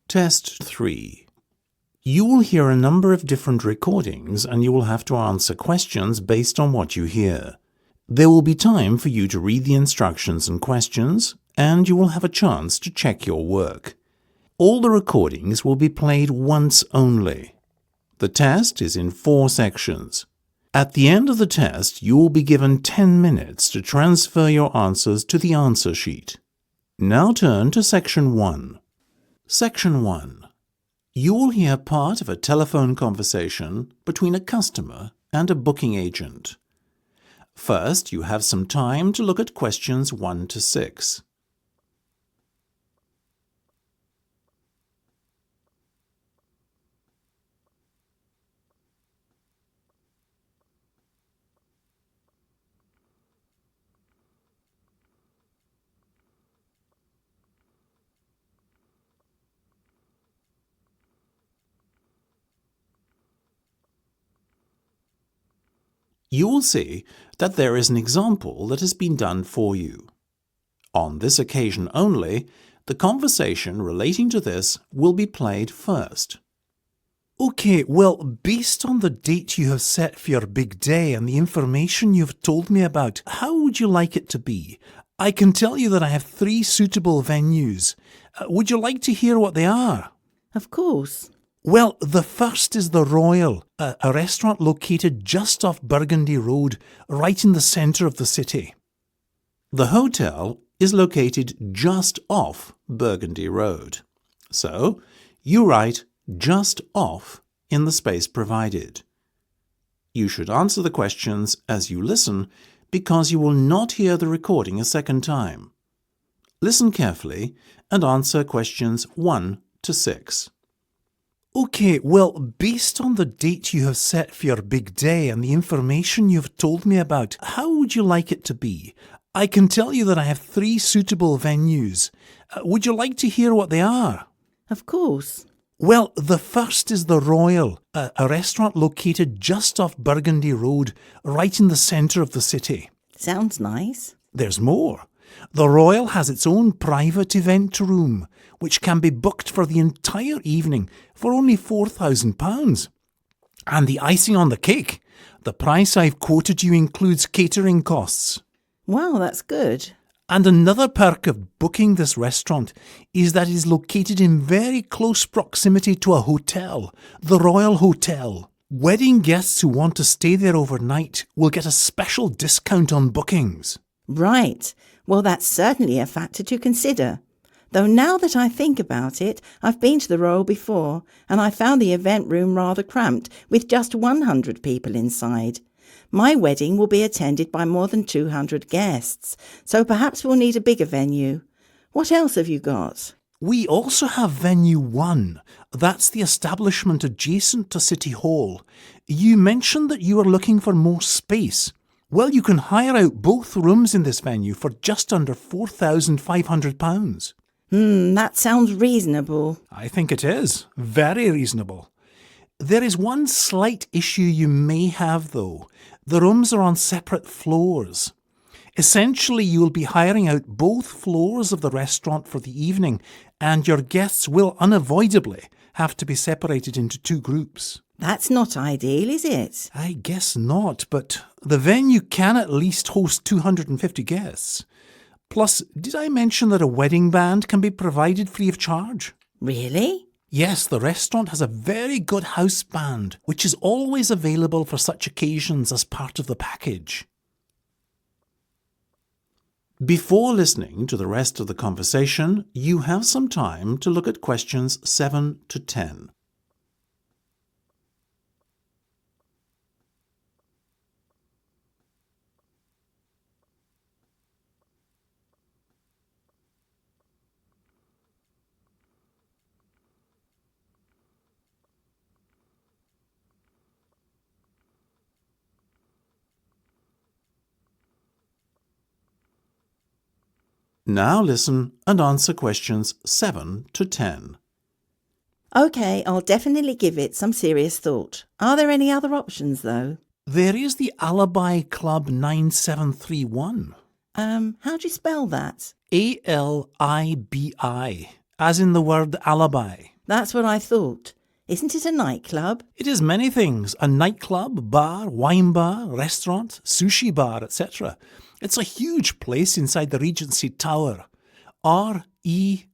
Test 3. You will hear a number of different recordings and you will have to answer questions based on what you hear. There will be time for you to read the instructions and questions, and you will have a chance to check your work. All the recordings will be played once only. The test is in 4 sections. At the end of the test, you will be given 10 minutes to transfer your answers to the answer sheet. Now turn to Section 1. Section 1. You will hear part of a telephone conversation between a customer and a booking agent. First, you have some time to look at questions 1 to 6. You will see that there is an example that has been done for you. On this occasion only, the conversation relating to this will be played first. OK, well, based on the date you have set for your big day and the information you've told me about, how would you like it to be? I can tell you that I have 3 suitable venues. Would you like to hear what they are? Of course. Well, the first is the Royal, a restaurant located just off Burgundy Road, right in the centre of the city. The hotel is located just off Burgundy Road. So, you write just off in the space provided. You should answer the questions as you listen because you will not hear the recording a second time. Listen carefully and answer questions 1 to 6. OK, well, based on the date you have set for your big day and the information you've told me about, how would you like it to be? I can tell you that I have 3 suitable venues. Would you like to hear what they are? Of course. Well, the first is the Royal, a restaurant located just off Burgundy Road, right in the centre of the city. Sounds nice. There's more. The Royal has its own private event room, which can be booked for the entire evening for only £4,000. And the icing on the cake, the price I've quoted you includes catering costs. Wow, that's good. And another perk of booking this restaurant is that it is located in very close proximity to a hotel, the Royal Hotel. Wedding guests who want to stay there overnight will get a special discount on bookings. Right. Well, that's certainly a factor to consider. Though now that I think about it, I've been to the Royal before, and I found the event room rather cramped, with just 100 people inside. My wedding will be attended by more than 200 guests, so perhaps we'll need a bigger venue. What else have you got? We also have Venue 1. That's the establishment adjacent to City Hall. You mentioned that you are looking for more space. Well, you can hire out both rooms in this venue for just under £4,500. That sounds reasonable. I think it is. Very reasonable. There is one slight issue you may have, though. The rooms are on separate floors. Essentially, you will be hiring out both floors of the restaurant for the evening, and your guests will unavoidably have to be separated into 2 groups. That's not ideal, is it? I guess not, but the venue can at least host 250 guests. Plus, did I mention that a wedding band can be provided free of charge? Really? Yes, the restaurant has a very good house band, which is always available for such occasions as part of the package. Before listening to the rest of the conversation, you have some time to look at questions 7 to 10. Now listen and answer questions 7 to 10. OK, I'll definitely give it some serious thought. Are there any other options, though? There is the Alibi Club 9731. How do you spell that? ALIBI, as in the word alibi. That's what I thought. Isn't it a nightclub? It is many things. A nightclub, bar, wine bar, restaurant, sushi bar, etc. It's a huge place inside the Regency Tower. REGENCY.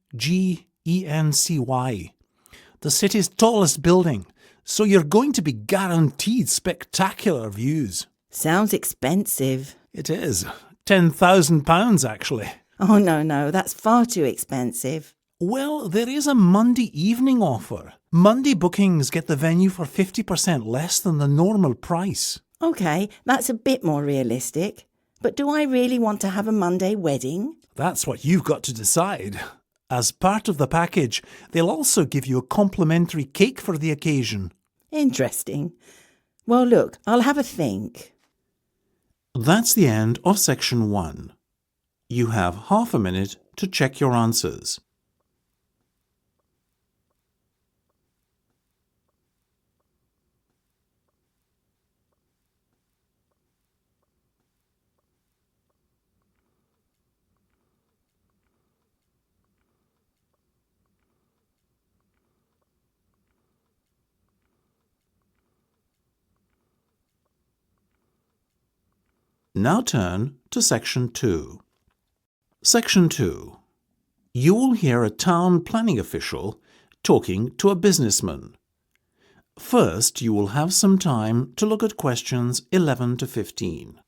The city's tallest building. So you're going to be guaranteed spectacular views. Sounds expensive. It is. £10,000 actually. Oh, no, that's far too expensive. Well, there is a Monday evening offer. Monday bookings get the venue for 50% less than the normal price. OK, that's a bit more realistic. But do I really want to have a Monday wedding? That's what you've got to decide. As part of the package, they'll also give you a complimentary cake for the occasion. Interesting. Well, look, I'll have a think. That's the end of section 1. You have half a minute to check your answers. Now turn to section 2. Section 2. You will hear a town planning official talking to a businessman. First, you will have some time to look at questions 11 to 15.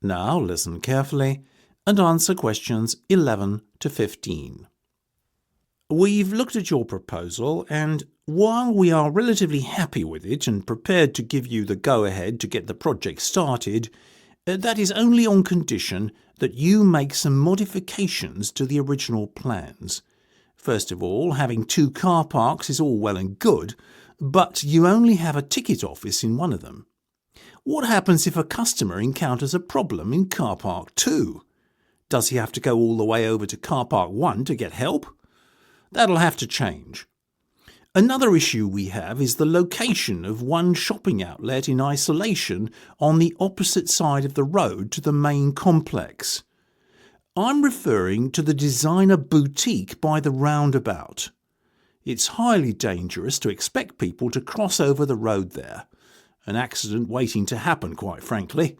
Now listen carefully and answer questions 11 to 15. We've looked at your proposal, and while we are relatively happy with it and prepared to give you the go-ahead to get the project started, that is only on condition that you make some modifications to the original plans. First of all, having 2 car parks is all well and good, but you only have a ticket office in one of them. What happens if a customer encounters a problem in car park 2? Does he have to go all the way over to car park 1 to get help? That'll have to change. Another issue we have is the location of one shopping outlet in isolation on the opposite side of the road to the main complex. I'm referring to the designer boutique by the roundabout. It's highly dangerous to expect people to cross over the road there. An accident waiting to happen, quite frankly.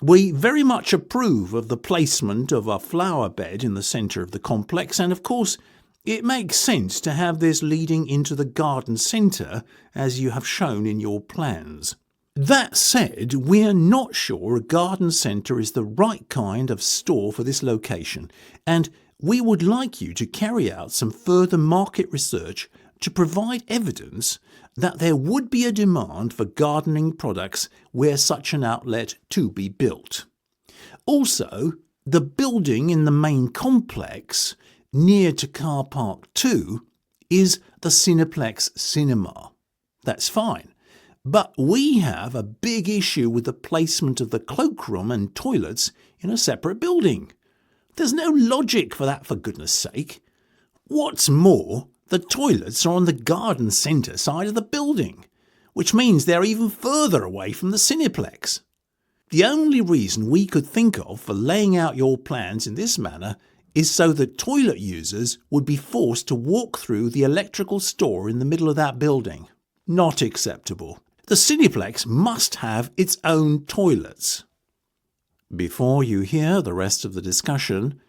We very much approve of the placement of a flower bed in the centre of the complex, and of course it makes sense to have this leading into the garden centre, as you have shown in your plans. That said, we're not sure a garden centre is the right kind of store for this location, and we would like you to carry out some further market research to provide evidence that there would be a demand for gardening products were such an outlet to be built. Also, the building in the main complex, near to car park 2, is the Cineplex Cinema. That's fine, but we have a big issue with the placement of the cloakroom and toilets in a separate building. There's no logic for that, for goodness sake. What's more, the toilets are on the garden centre side of the building, which means they're even further away from the Cineplex. The only reason we could think of for laying out your plans in this manner is so that toilet users would be forced to walk through the electrical store in the middle of that building. Not acceptable. The Cineplex must have its own toilets. Before you hear the rest of the discussion,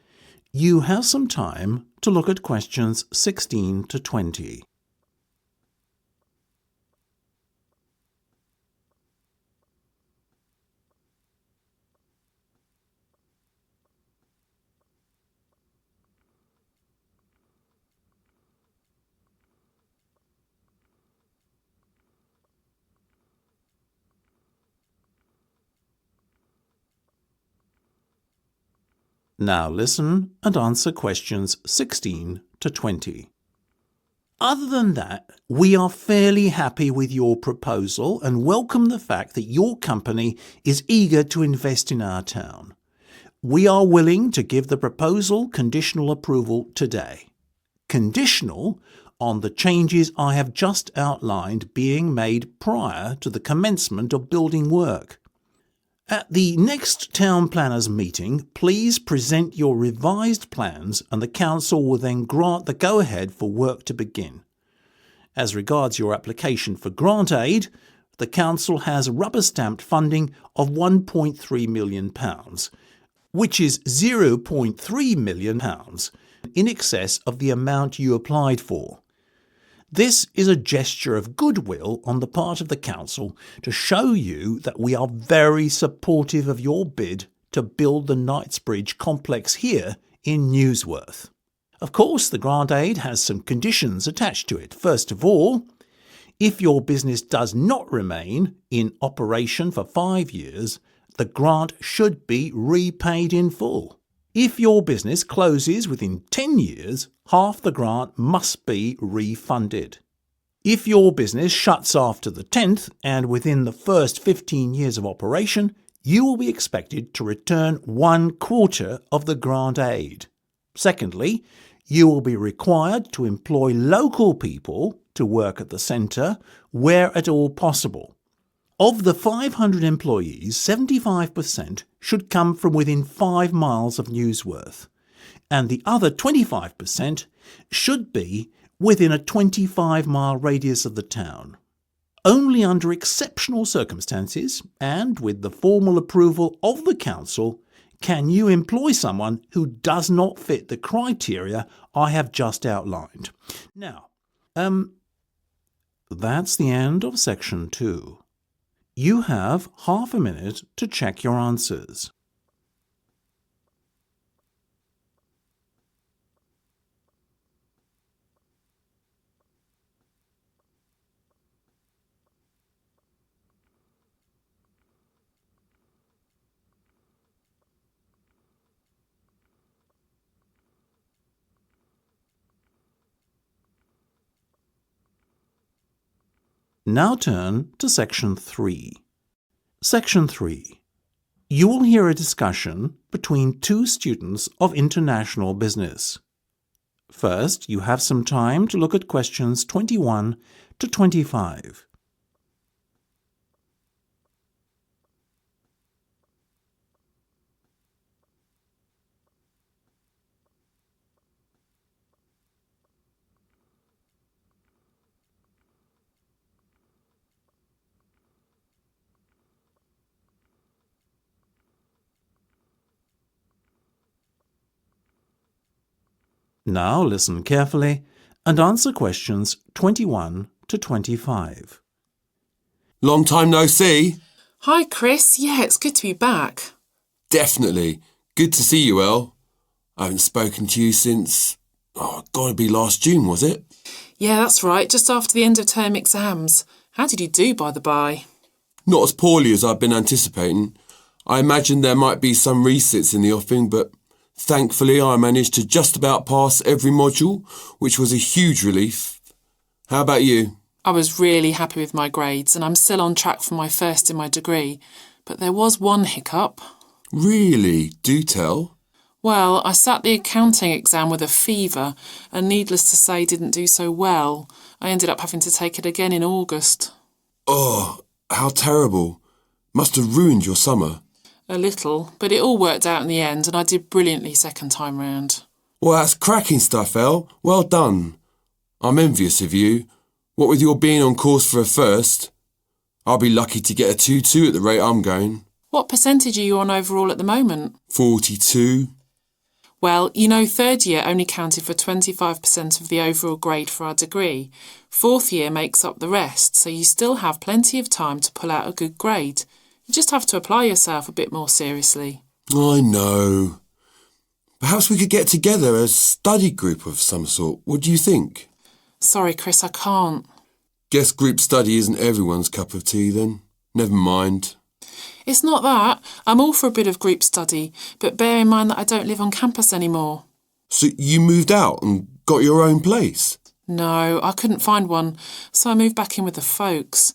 you have some time to look at questions 16 to 20. Now listen and answer questions 16 to 20. Other than that, we are fairly happy with your proposal and welcome the fact that your company is eager to invest in our town. We are willing to give the proposal conditional approval today. Conditional on the changes I have just outlined being made prior to the commencement of building work. At the next town planners meeting, please present your revised plans and the council will then grant the go-ahead for work to begin. As regards your application for grant aid, the council has rubber-stamped funding of £1.3 million, which is £0.3 million in excess of the amount you applied for. This is a gesture of goodwill on the part of the council to show you that we are very supportive of your bid to build the KNITESBRIDGE complex here in Newsworth. Of course, the grant aid has some conditions attached to it. First of all, if your business does not remain in operation for 5 years, the grant should be repaid in full. If your business closes within 10 years, half the grant must be refunded. If your business shuts after the 10th and within the first 15 years of operation, you will be expected to return 1/4 of the grant aid. Secondly, you will be required to employ local people to work at the centre where at all possible. Of the 500 employees, 75% should come from within 5 miles of Newsworth, and the other 25% should be within a 25-mile radius of the town. Only under exceptional circumstances, and with the formal approval of the council, can you employ someone who does not fit the criteria I have just outlined. Now, that's the end of section 2. You have half a minute to check your answers. Now turn to Section 3. Section 3. You will hear a discussion between 2 students of international business. First, you have some time to look at questions 21 to 25. Now listen carefully and answer questions 21 to 25. Long time no see. Hi, Chris. Yeah, it's good to be back. Definitely. Good to see you, Elle. I haven't spoken to you since, gotta be last June, was it? Yeah, that's right. Just after the end of term exams. How did you do, by the by? Not as poorly as I've been anticipating. I imagined there might be some resits in the offing, but thankfully I managed to just about pass every module, which was a huge relief. How about you? I was really happy with my grades and I'm still on track for my first in my degree, but there was one hiccup. Really? Do tell. Well, I sat the accounting exam with a fever and needless to say didn't do so well. I ended up having to take it again in August. Oh, how terrible. Must have ruined your summer. A little, but it all worked out in the end and I did brilliantly second time round. Well, that's cracking stuff, Elle. Well done. I'm envious of you. What with your being on course for a first, I'll be lucky to get a 2-2 at the rate I'm going. What percentage are you on overall at the moment? 42. Well, you know, third year only counted for 25% of the overall grade for our degree. Fourth year makes up the rest, so you still have plenty of time to pull out a good grade. You just have to apply yourself a bit more seriously. I know. Perhaps we could get together a study group of some sort. What do you think? Sorry, Chris, I can't. Guess group study isn't everyone's cup of tea then. Never mind. It's not that. I'm all for a bit of group study, but bear in mind that I don't live on campus anymore. So you moved out and got your own place? No, I couldn't find one, so I moved back in with the folks.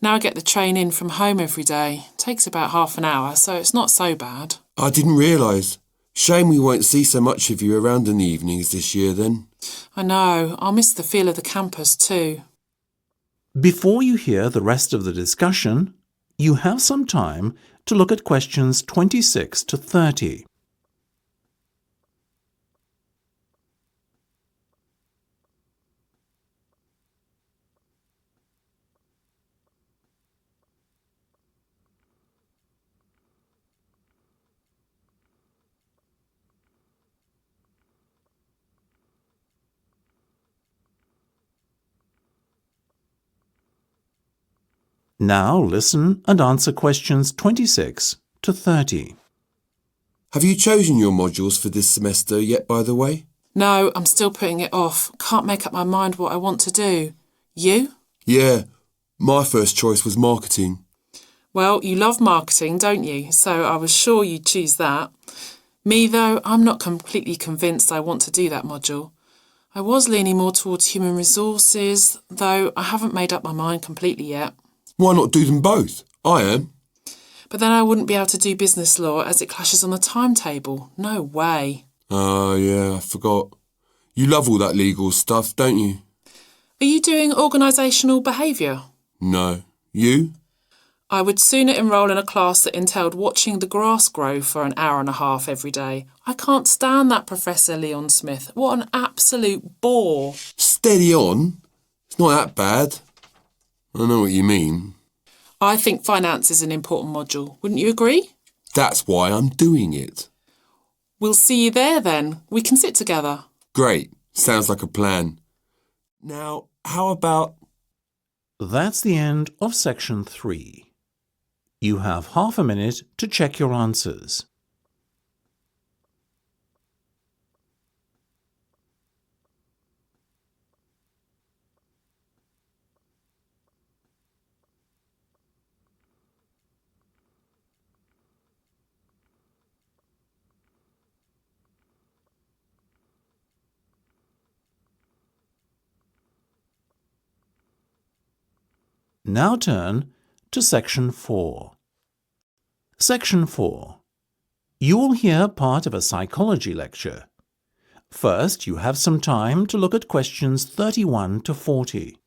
Now I get the train in from home every day. Takes about half an hour, so it's not so bad. I didn't realise. Shame we won't see so much of you around in the evenings this year then. I know, I'll miss the feel of the campus too. Before you hear the rest of the discussion, you have some time to look at questions 26 to 30. Now listen and answer questions 26 to 30. Have you chosen your modules for this semester yet, by the way? No, I'm still putting it off. Can't make up my mind what I want to do. You? Yeah, my first choice was marketing. Well, you love marketing, don't you? So I was sure you'd choose that. Me, though, I'm not completely convinced I want to do that module. I was leaning more towards human resources, though I haven't made up my mind completely yet. Why not do them both? I am. But then I wouldn't be able to do business law as it clashes on the timetable. No way. Yeah, I forgot. You love all that legal stuff, don't you? Are you doing organisational behaviour? No. You? I would sooner enrol in a class that entailed watching the grass grow for an hour and a half every day. I can't stand that Professor Leon Smith. What an absolute bore. Steady on. It's not that bad. I know what you mean. I think finance is an important module. Wouldn't you agree? That's why I'm doing it. We'll see you there then. We can sit together. Great. Sounds like a plan. Now, how about... That's the end of section 3. You have half a minute to check your answers. Now turn to Section 4. Section 4. You will hear part of a psychology lecture. First, you have some time to look at questions 31 to 40.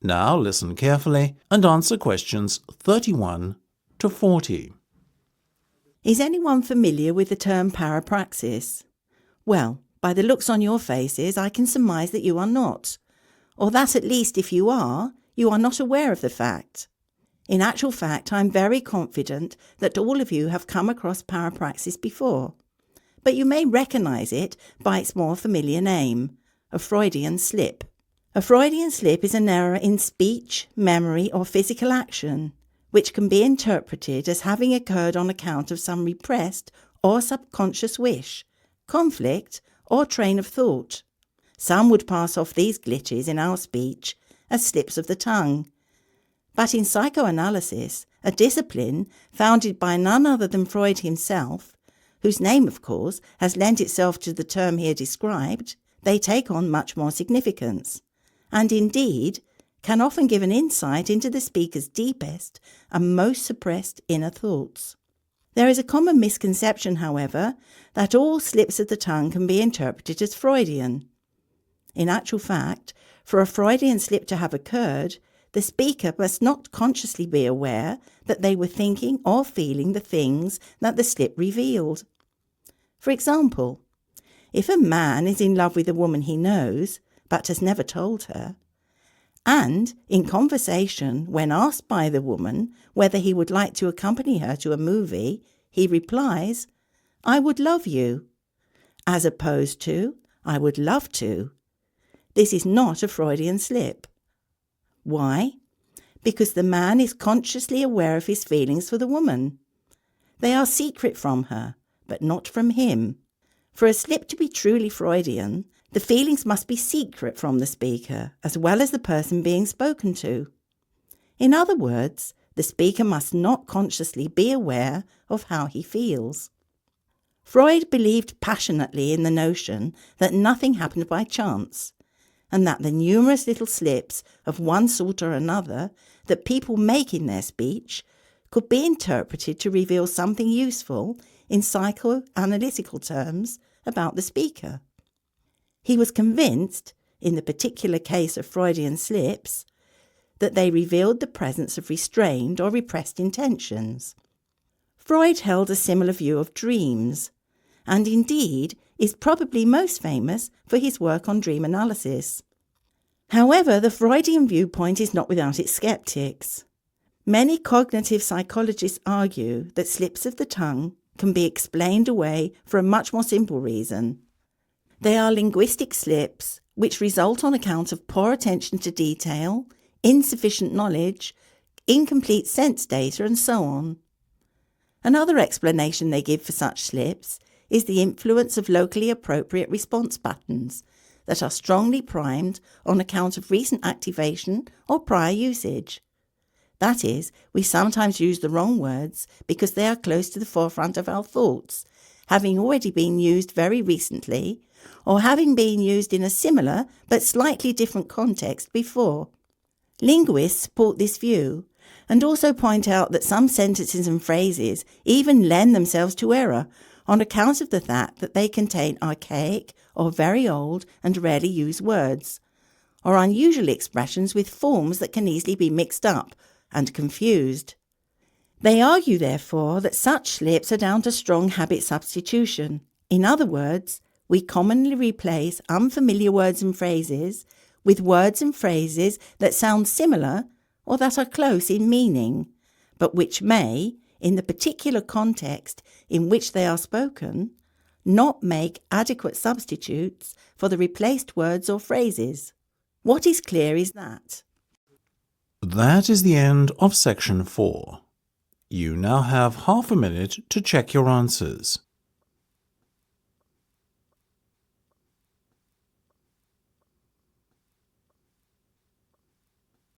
Now listen carefully and answer questions 31 to 40. Is anyone familiar with the term parapraxis? Well, by the looks on your faces, I can surmise that you are not. Or that at least if you are not aware of the fact. In actual fact, I'm very confident that all of you have come across parapraxis before. But you may recognise it by its more familiar name, a Freudian slip. A Freudian slip is an error in speech, memory or physical action, which can be interpreted as having occurred on account of some repressed or subconscious wish, conflict or train of thought. Some would pass off these glitches in our speech as slips of the tongue. But in psychoanalysis, a discipline founded by none other than Freud himself, whose name, of course, has lent itself to the term here described, they take on much more significance, and indeed can often give an insight into the speaker's deepest and most suppressed inner thoughts. There is a common misconception, however, that all slips of the tongue can be interpreted as Freudian. In actual fact, for a Freudian slip to have occurred, the speaker must not consciously be aware that they were thinking or feeling the things that the slip revealed. For example, if a man is in love with a woman he knows, but has never told her, and in conversation, when asked by the woman whether he would like to accompany her to a movie, he replies, "I would love you," as opposed to, "I would love to." This is not a Freudian slip. Why? Because the man is consciously aware of his feelings for the woman. They are secret from her, but not from him. For a slip to be truly Freudian, the feelings must be secret from the speaker, as well as the person being spoken to. In other words, the speaker must not consciously be aware of how he feels. Freud believed passionately in the notion that nothing happened by chance, and that the numerous little slips of one sort or another that people make in their speech could be interpreted to reveal something useful in psychoanalytical terms about the speaker. He was convinced, in the particular case of Freudian slips, that they revealed the presence of restrained or repressed intentions. Freud held a similar view of dreams, and indeed is probably most famous for his work on dream analysis. However, the Freudian viewpoint is not without its skeptics. Many cognitive psychologists argue that slips of the tongue can be explained away for a much more simple reason. They are linguistic slips which result on account of poor attention to detail, insufficient knowledge, incomplete sense data, and so on. Another explanation they give for such slips is the influence of locally appropriate response patterns that are strongly primed on account of recent activation or prior usage. That is, we sometimes use the wrong words because they are close to the forefront of our thoughts, having already been used very recently, or having been used in a similar but slightly different context before. Linguists support this view, and also point out that some sentences and phrases even lend themselves to error on account of the fact that they contain archaic or very old and rarely used words, or unusual expressions with forms that can easily be mixed up and confused. They argue, therefore, that such slips are down to strong habit substitution. In other words, we commonly replace unfamiliar words and phrases with words and phrases that sound similar or that are close in meaning, but which may, in the particular context in which they are spoken, not make adequate substitutes for the replaced words or phrases. What is clear is that. That is the end of section 4. You now have half a minute to check your answers.